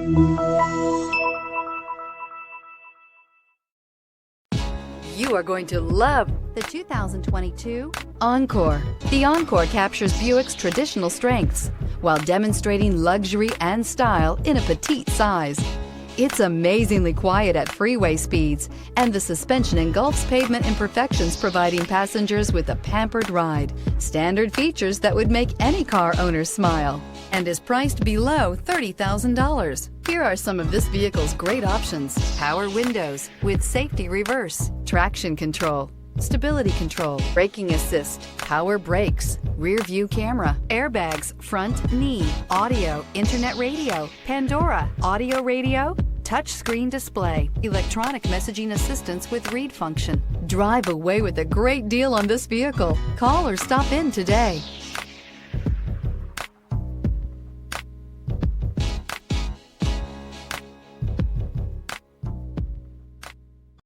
You are going to love the 2022 Encore. The Encore captures Buick's traditional strengths while demonstrating luxury and style in a petite size. It's amazingly quiet at freeway speeds, and the suspension engulfs pavement imperfections, providing passengers with a pampered ride. Standard features that would make any car owner smile, and is priced below $30,000. Here are some of this vehicle's great options: power windows with safety reverse, traction control, stability control, braking assist, power brakes, rear view camera, airbags, front knee, audio, internet radio, Pandora, audio radio, touch screen display, electronic messaging assistance with read function. Drive away with a great deal on this vehicle. Call or stop in today.